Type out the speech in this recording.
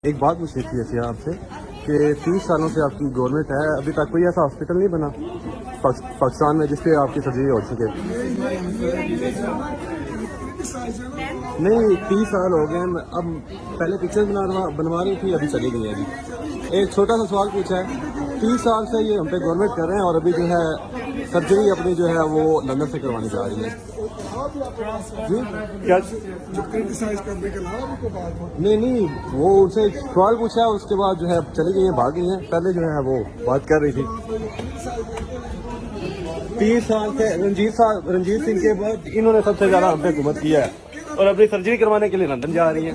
एक बात पूछनी थी ऐसी आपसे कि 30 सालों से आपकी गवर्नमेंट है, अभी तक कोई ऐसा हॉस्पिटल नहीं बना पाकिस्तान में जिसपे आपकी सर्जरी हो सके। नहीं, 30 साल हो गए। अब पहले पिक्चर बनवा रही थी, अभी चली गई है। अभी एक छोटा सा सवाल पूछा है, 30 साल से ये हम पे गवर्नमेंट कर रहे हैं और अभी जो है सर्जरी अपनी जो है वो लंदन से करवानी जा रही है जी। क्या जो क्रिटिसाइज करने के अलावा नहीं, वो उनसे सवाल पूछा, उसके बाद जो है चली गई हैं, भाग गई हैं। पहले जो है वो बात कर रही थी। 30 साल से रंजीत सिंह के बाद इन्होंने सबसे ज्यादा हम पे हुकूमत किया है और अपनी सर्जरी करवाने के लिए लंदन जा रही है।